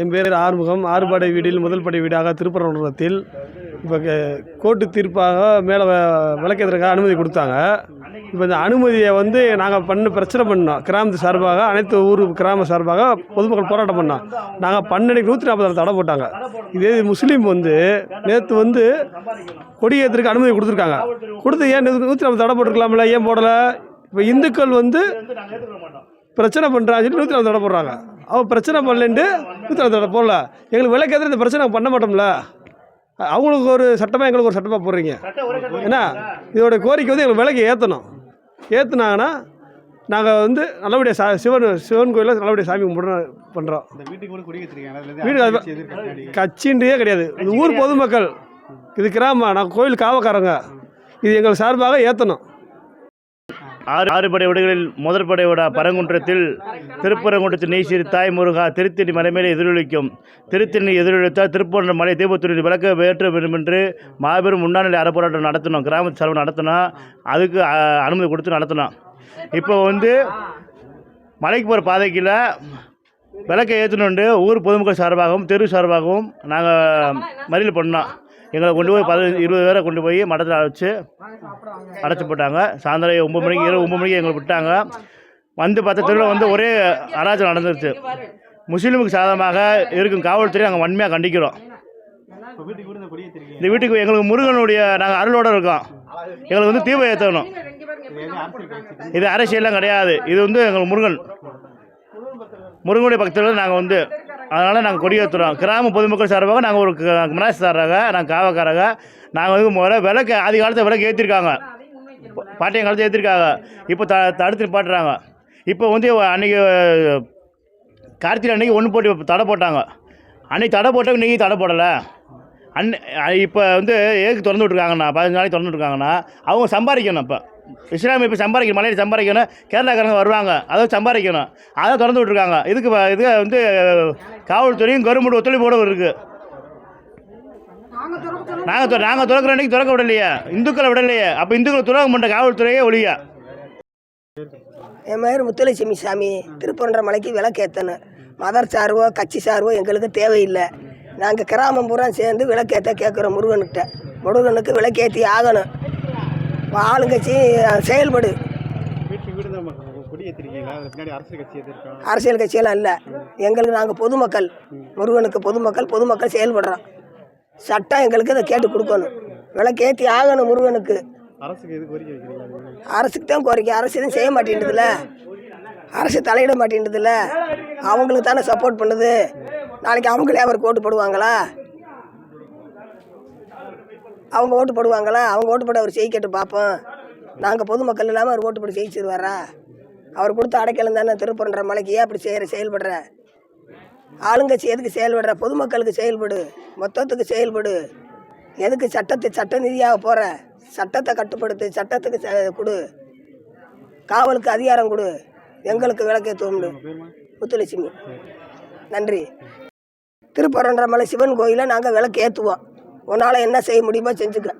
என் பேர் ஆறுமுகம். ஆறுபடை வீடில் முதல் படை வீடாக திருப்பரங்குன்றத்தில் இப்போ கோர்ட்டு தீர்ப்பாக மேலே விளக்கேற்றுறதுக்காக அனுமதி கொடுத்தாங்க. இப்போ இந்த அனுமதியை நாங்கள் பிரச்சனை பண்ணோம். கிராமத்து சார்பாக, அனைத்து ஊர் கிராம சார்பாக பொதுமக்கள் போராட்டம் பண்ணோம். நாங்கள் 140 தடை போட்டாங்க. இதே முஸ்லீம் நேற்று கொடியேற்றுக்கு அனுமதி கொடுத்துருக்காங்க. கொடுத்து ஏன் 140 தடை போட்டுருக்கலாம்ல, ஏன் போடலை? இப்போ இந்துக்கள் பிரச்சனை பண்ணுறாங்க சொல்லி 140 தடை போடுறாங்க. அவன் பிரச்சனை பண்ணலன்ட்டு 140 தடை போடல. எங்களுக்கு விளக்கேற்ற இந்த பிரச்சனை பண்ண மாட்டோம்ல. அவங்களுக்கு ஒரு சட்டமாக எங்களுக்கு ஒரு சட்டமாக போடுறீங்க. ஏன்னா இதோட கோரிக்கை எங்களுக்கு விலைக்கு ஏற்றணும். ஏற்றுனாங்கன்னா நாங்கள் நல்லபடியாக சிவன் கோயிலில் நல்லபடியாக சாமி பண்ணுறோம். வீட்டுக்கு கட்சின்றே கிடையாது. இது ஊர் பொதுமக்கள், இது கிராமம், நாங்கள் கோயில் காவக்காரங்க. இது எங்கள் சார்பாக ஏற்றணும். ஆறுபடை வீடுகளில் முதல் படை விடா பரங்குன்றத்தில் திருப்பரங்குன்றத்தில் நெய்சிறு தாய் முருகா திருத்தணி மலைமேலே எதிரொலிக்கும். திருத்தணி எதிரொலித்தால் திருப்பரங்குன்ற மலை தீபத்துறை விளக்க வேற்ற வேண்டும் என்று மாபெரும் முன்னாள் அறப்போராட்டம் நடத்தினோம். கிராமத்து செலவு நடத்தினோம். அதுக்கு அனுமதி கொடுத்து நடத்தினோம். இப்போ மலைக்கு போகிற பாதைக்கில் விளக்கை ஏற்றணுண்டு ஊர் பொதுமக்கள் சார்பாகவும் தெரு சார்பாகவும் நாங்கள் மறியல் பண்ணோம். எங்களை கொண்டு போய் 20 பேரை கொண்டு போய் மடத்தில் அடைச்சி போட்டாங்க. சாயந்தரம் 9 மணிக்கு, இரவு 9 மணிக்கு எங்களை விட்டாங்க. பார்த்தா தெருவில் ஒரே அராஜகம் நடந்துருச்சு. முஸ்லீமுக்கு சாதகமாக இருக்கும் காவல்துறை நாங்கள் வன்மையாக கண்டிக்கிறோம். இந்த வீட்டுக்கு எங்களுக்கு முருகனுடைய நாங்கள் அருளோடு இருக்கோம். எங்களுக்கு தீபம் ஏற்றணும். இது அரசியல்லாம் கிடையாது. இது எங்களுக்கு முருகனுடைய பக்தர்கள் நாங்கள் அதனால் நாங்கள் கொடியேற்றுறோம். கிராம பொதுமக்கள் சார்பாக நாங்கள் ஒரு மனசாராக நாங்கள் காவக்காராக நாங்கள் முதல்ல விளக்கு ஆதி காலத்தில் விளக்கு ஏற்றிருக்காங்க. பாட்டியம் காலத்தில் ஏற்றிருக்காங்க. இப்போ தடுத்து நிப்பாட்டுறாங்க. இப்போ அன்றைக்கி கார்த்திகை அன்றைக்கி ஒன்று போட்டு தடை போட்டாங்க. அன்றைக்கி தடை போட்டாங்க, இன்றைக்கி தடை போடலை. இப்போ ஏக்கு திறந்து விட்ருக்காங்கண்ணா, 15 நாளைக்கு திறந்து விட்ருக்காங்கன்னா அவங்க சம்பாதிக்கணும். இப்போ இஸ்லாமிய இப்போ சம்பாதிக்கணும், மலையில் சம்பாதிக்கணும். கேரளாக்காரங்க வருவாங்க, அதாவது சம்பாதிக்கணும். அதை திறந்து விட்ருக்காங்க. இதுக்கு காவல்துறையும் கவர்மெண்ட் ஒத்துழைப்போடு இருக்குது. நாங்கள் திறக்கிற அன்றைக்கி திறக்க விடலையே, இந்துக்களை விடலையே. அப்போ இந்துக்களை துரோகம் பண்ணுற காவல்துறையே ஒழியா. என் பேர் முத்துலட்சுமி சாமி. திருப்பரங்குன்ற மலைக்கு விளக்கேற்றணும். மதர் சார்வோ கட்சி சார்வோ எங்களுக்கு தேவையில்லை. நாங்கள் கிராமம் பூரா சேர்ந்து விளக்கேற்ற கேட்குறோம். முருகனுக்கு விளக்கேற்றி ஆகணும். ஆளுங்கட்சி செயல்படு. அரசியல் கட்சியெல்லாம் இல்லை எங்களுக்கு. நாங்கள் பொதுமக்கள், முருகனுக்கு பொதுமக்கள் செயல்படுறோம். சட்டம் எங்களுக்கு அதை கேட்டு கொடுக்கணும். விளக்கேற்றி ஆகணும் முருகனுக்கு. அரசுக்கு தான் கோரிக்கை. அரசு எதுவும் செய்ய மாட்டேன்றதில்ல. அரசு தலையிட மாட்டேன்றதில்ல. அவங்களுக்கு தானே சப்போர்ட் பண்ணுது. நாளைக்கு அவங்களே அவருக்கு ஓட்டு போடுவாங்களா? அவங்க ஓட்டு போடுவாங்களா? அவங்க ஓட்டு போட அவர் ஜெயிக்கட்டு பார்ப்போம். நாங்கள் பொதுமக்கள் இல்லாமல் அவர் ஓட்டு போட்டு ஜெயிச்சிருவாரா? அவர் கொடுத்த அடைக்கலம் தானே திருப்பரங்குன்ற மலைக்கு. ஏன் அப்படி செயல்படுற? ஆளுங்கட்சி எதுக்கு செயல்படுற? பொதுமக்களுக்கு செயல்படு, மொத்தத்துக்கு செயல்படு. எதுக்கு சட்ட நிதியாக போகிற? சட்டத்தை கட்டுப்படுத்து, சட்டத்துக்கு கொடு, காவலுக்கு அதிகாரம் கொடு. எங்களுக்கு விளக்கேற்றுவோம்னு. முத்துலட்சுமி. நன்றி. திருப்பரங்குன்ற மலை சிவன் கோயிலை நாங்கள் விளக்கு ஏற்றுவோம். உன்னால் என்ன செய்ய முடியுமோ செஞ்சுக்க.